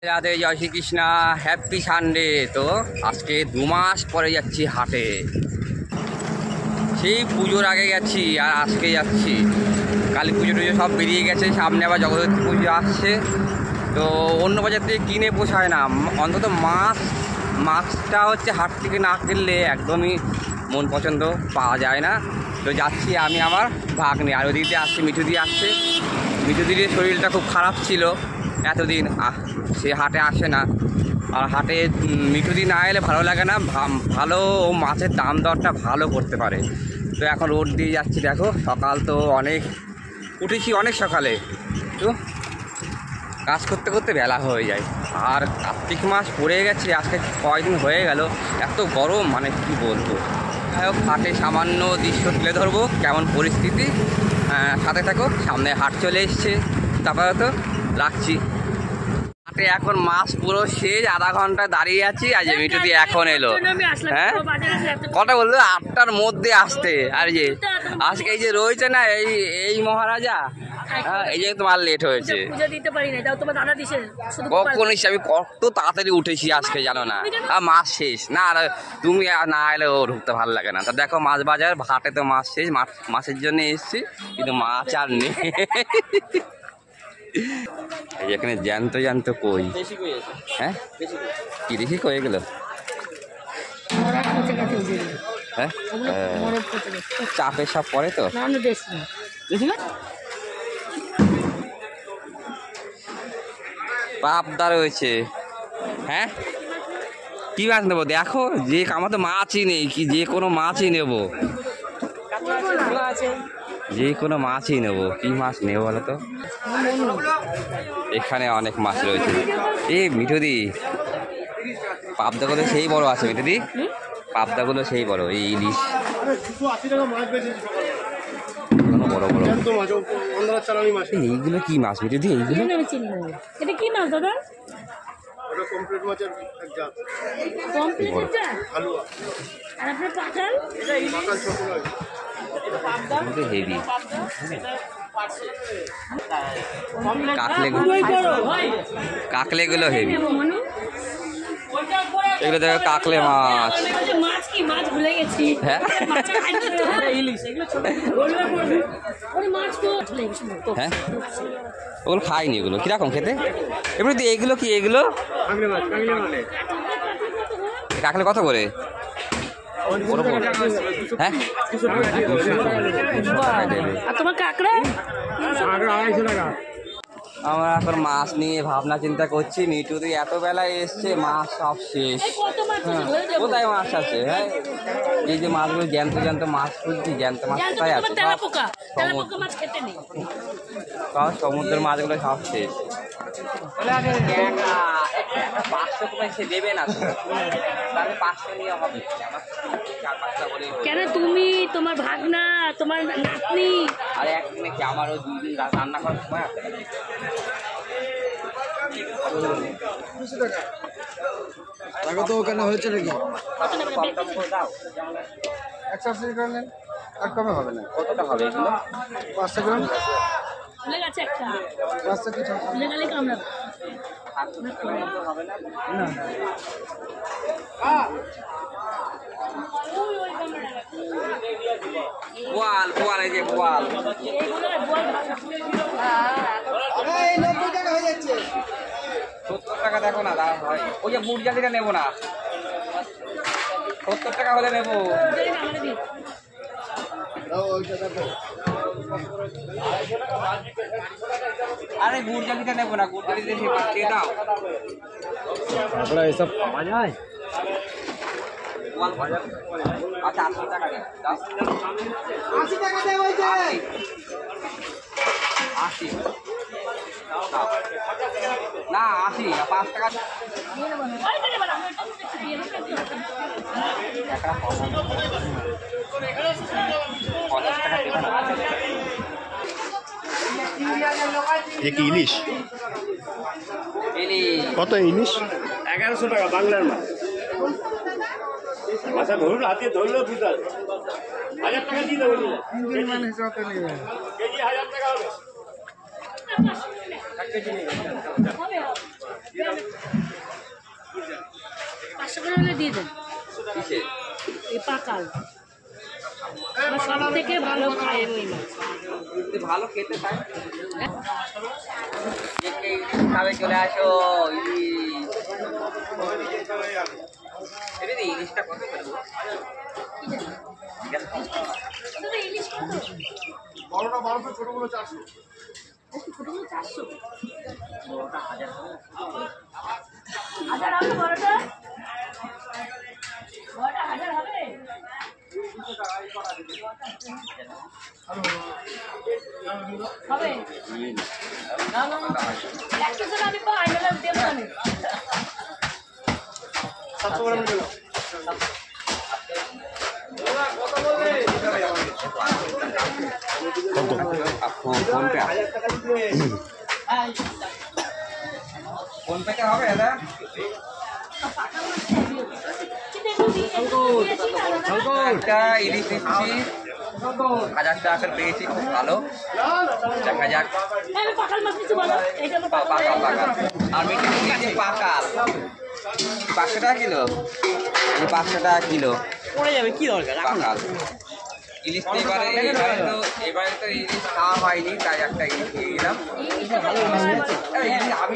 রাধে জয় Shri Krishna, happy Sunday. তো আজকে 2 মাস পরে যাচ্ছি হাটে। সেই পুজোর আগে গেছি আর আজকে যাচ্ছি। কালী পুজো টুজো সব বেরিয়ে গেছে, সামনে আবার জগদ্ধাত্রী পুজো আসছে। তো অন্য বাজার থেকে কিনে পোষায় না, অন্তত মাছটা হচ্ছে হাট থেকে না কিনলে একদমই মন পছন্দ পাওয়া যায় না। তো যাচ্ছি আমি আমার ভাগ্নে, আর ওদিকে আসছে মিঠু দিয়ে আসছে। মিঠু দিদির শরীরটা খুব খারাপ ছিল এতদিন, সে হাটে আসে না। আর হাটে মিঠু দি না এলে ভালো লাগে না, ভালো মাছের দাম দরটা ভালো করতে পারে। তো এখন রোড দিয়ে যাচ্ছি, দেখো সকাল তো অনেক উঠেছি, অনেক সকালে। তো কাজ করতে করতে বেলা হয়ে যায়। আর কার্তিক মাস পড়ে গেছে, আজকে কয়েকদিন হয়ে গেল, এত গরম মানে কি বলবো। যাই হোক, হাটে সামান্য দৃশ্য তুলে ধরবো, কেমন পরিস্থিতি। সাথে থাকো, সামনে হাট চলে এসছে। তারপরে তো রাখছি। হাটে এখন মাছ পুরো শেষ, আধা ঘন্টা দাঁড়িয়ে আছি। আজ মিঠু দিয়ে এখন এলো। হ্যাঁ, কটা বললো 8টার মধ্যে আসতে। আর যে আজকে এই যে রয়েছে না এই মহারাজা, এই যে তোমার লেট হয়েছে। কখন এসে আমি কত তাড়াতাড়ি উঠেছি আজকে, জানো না। আর মাছ শেষ না, আর তুমি না এলে ও ঢুকতে ভালো লাগে না। তা দেখো মাছ বাজার, হাটে তো মাছ শেষ, মাছের জন্য এসছি, কিন্তু মাছ আর নেই। এখানে জ্যান্ত জ্যান্ত কই। হ্যাঁ, কি দেখি কই গেল। হ্যাঁ, চাপে সব পরে তো। পাবদা রয়েছে। হ্যাঁ, কি মাছ নেবো দেখো, যে আমার তো মাছই নেই, কি যে কোনো মাছই নেবো, যে কোনো মাছই নেবো। কি মাছ নেবো বলো তো। এখানে অনেক মাছ রয়েছে। এই মিঠুদি, পাবদাগুলো সেই বড় আছে মিঠুদি, পাবদাগুলো সেই বড়। এই ইলিশ বড় বড়। এইগুলো কি মাছ মিঠুদি? এইগুলো এটা কি মাছ দাদা? হেভি। কাকলেগুলো হেভি। এগুলো দেখো কাকলে মাছ। হ্যাঁ, হ্যাঁ, ওগুলো খাইনি। এগুলো কিরকম খেতে? এমনি এইগুলো কি? এগুলো কাকলে কত করে? হ্যাঁ, তোমার কাঁকড়া? আমরা এখন মাছ নিয়ে ভাবনা চিন্তা করছি। মিঠু দিয়ে এত বেলায় এসছে, মাছ সব শেষ। কোথায় মাছ আছে? হ্যাঁ, এই যে মাছগুলো জ্যান্ত জ্যান্ত মাছ খুঁজছি, জ্যান্ত মাছ কোথায় আছে? সব সমুদ্রের মাছগুলো সব শেষ। 500 কোথায় সে দেবে না, 500 নিয়ে হবে। কেন তুমি, তোমার ভাগনা, তোমার নাতনি? আর একদিনে কি আমারও 2 দিন রান্না করার সময় আছে। টাকা তো ওখানে হয়েছে নাকি? 180 করলেন, আর কমে হবে না। কতটা হবে এগুলো? 500 গ্রাম। ভুলে গেছে একটা। 500 কি ভুলে গেলে কামড়া হবে না। বোয়াল, বোয়াল, এই যে বোয়াল। 90 টাকা হয়ে যাচ্ছে। 70 টাকা দেখো না, দাম হয়। ওই যে বুট জালিটা নেবো না, 70 টাকা হলে নেবো। আরে গুড় জালিটা নেবো না, গুড় জালি দিয়ে পাঠিয়ে দাও। এসব পাওয়া যায়? আচ্ছা, 80 টাকা দেন। 80 টাকা দেয় বলছে। 80 না, 80 না, 5 টাকা। ইলিশ কত? ইলিশ 1100 টাকা বাংলার মাছ। আচ্ছা ধরুন, হাতে ধরলেও বুঝতে হবে। 1000 টাকা দিয়ে দেবো। কেজি 1000 টাকা হবে। 500 করে হলে দিয়ে দেন। কিসে এই পাকাল আমার সব থেকে ভালো খায় রুই মাছ। যদি ভালো খেতে চাই খাবে চলে আসো। দিদি ইলিশটা কত করে? তবে ইলিশ কত? বড়টা 1200, ছোটগুলো 400। ছোটগুলো 400। হাজার হবে বড়টা? বড়টা 1000 হবে? হবে? না না একটা জন আমি পাই না দেব না। 700 গ্রাম দিলাম। ফোন পেতে হবে দাদা? একটা ইলিশ নিচ্ছি 1000 টাকা করে পেয়েছি, খুব ভালো। দেখা যাক। আমি পাকাল মাছ নিচ্ছি বলো। এইটা আমার পাকাল। পাকাল আর মিঠে নিয়েছি পাকাল 500 টাকা কিলো। এই 500 টাকা কিলো পড়ে যাবে, কি দরকার পাকাল ইলিশ। এবারে তো ইলিশ খাওয়া হয়নি, তাই একটা ইলিশ নিয়ে গেলাম। আমি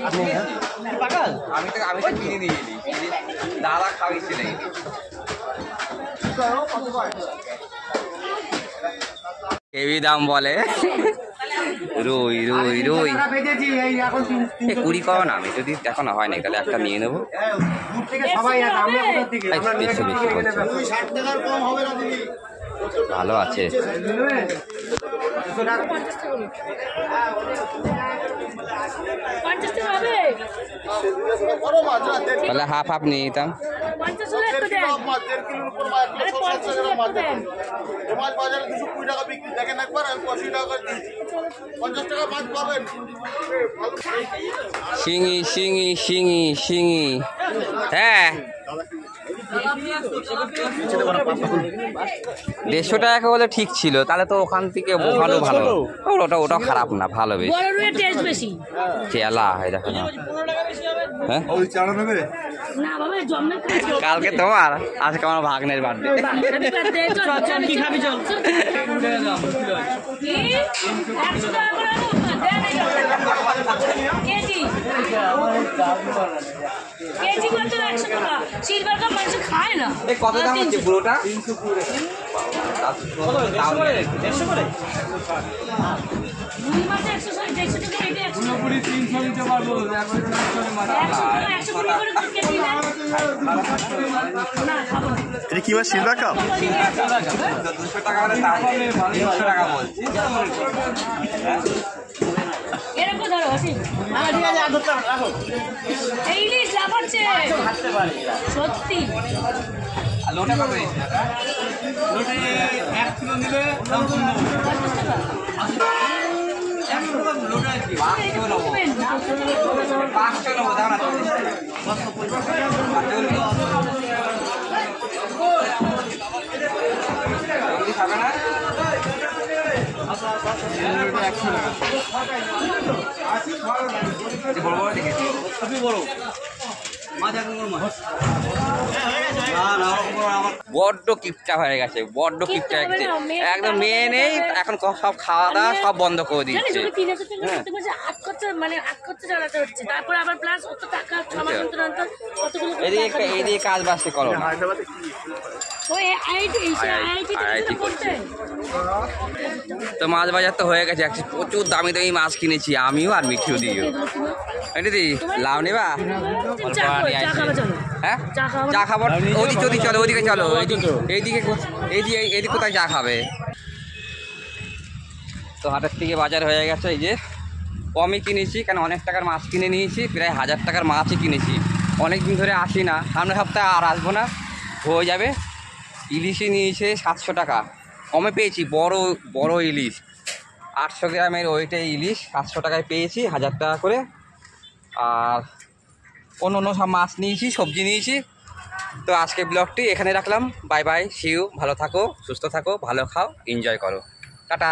পাকাল। আমি তো কিনে নিয়ে এলি ইলিশ, দাদা খাওয়াইছিল ইলিশ। হেভি দাম বলে রুই রুই রুই। 20 করো না, আমি যদি দেখো না হয় না তাহলে একটা নিয়ে নেবো। ভালো আছে। তাহলে হাফ হাফ নিয়ে নিতাম। 50 হলে একটু দেন। আরে 50 হলে একটু দেন। মাছ বাজারে 220 টাকা বিক্রি, দেখেন একবার আমি 80 টাকা দিচ্ছি। 50 টাকা মাছ পাবেন। শিঙি শিঙি শিঙি শিঙি। হ্যাঁ 150 টাকা বলে ঠিক ছিল, তাহলে তো ওখান থেকে ভালো ভালো। ওটাও খারাপ না, ভালো বেশ। বড় রুইয়ের টেস্ট বেশি। চেলা হয় দেখো না। হ্যাঁ ওই চারা নেবে? না বাবা জন্মের খাচ্ছি। কালকে তোমার, আজকে আমার ভাগ্নের বার্থডে। কি খাবি চল। কি 100 টাকা করে দেন কেজি। কেজি কত? 100 টাকা। সিলভার কাপ মানুষ খায় না। এই কত দাম হচ্ছে পুরোটা? 150 করে। রুই মাছ 100 টাকা এটা 100 পুরোপুরি 300 নিতে পারবো। 100 করে কেজি না। না খাবো না। এটা কি মাছ, সিলভার কাপ? 200 টাকা করে দাম, 300 টাকা বলছি। এরকম ধরো আসিফ। ঠিক আছে, আর ধরতে হবে, রাখো। এই ইলিশ লাফাচ্ছে সত্যি। আর লোটা কত দিয়েছে? লোটে 1 কিলো নিলে দাম কম নেবো। 50 টাকা। 500 নেবো। 500 নেবো, দাও না। জলদি খাবে না? বড় বড় দেখেছি। খুবই বড় মাছ, একদম বড় মাছ। বড্ড কিপটা হয়ে গেছে, বড্ড কিপটা হয়ে গেছে। একদম মেয়ে নেই এখন, সব খাওয়া দাওয়া সব বন্ধ করে দিচ্ছে। তারপর আবার প্লাস কত টাকা এদিকে কাজ বাজতে করো না। তো মাছ বাজার তো হয়ে গেছে, প্রচুর দামি দামি মাছ কিনেছি আমিও আর মিঠিও দিও। দিদি লাউ নেবা? হ্যাঁ চা খাবার ওদিকে চলো, ওদিকে চলো। এইদিকে কোথায় চা খাবে? তো হাটের থেকে বাজার হয়ে গেছে। এই যে কমই কিনেছি, কেন অনেক টাকার মাছ কিনে নিয়েছি, প্রায় 1000 টাকার মাছই কিনেছি। অনেক দিন ধরে আসি না, সামনের সপ্তাহে আর আসবো না, হয়ে যাবে। ইলিশই নিয়েছে 700 টাকা, কমে পেয়েছি। বড় বড় ইলিশ 800 গ্রামের ওইটাই ইলিশ 700 টাকায় পেয়েছি, 1000 টাকা করে। আর অন্য সব মাছ নিয়েছি, সবজি নিয়েছি। তো আজকে ব্লগটি এখানে রাখলাম। Bye bye, see you. ভালো থাকো, সুস্থ থাকো, ভালো খাও, এনজয় করো, টাটা।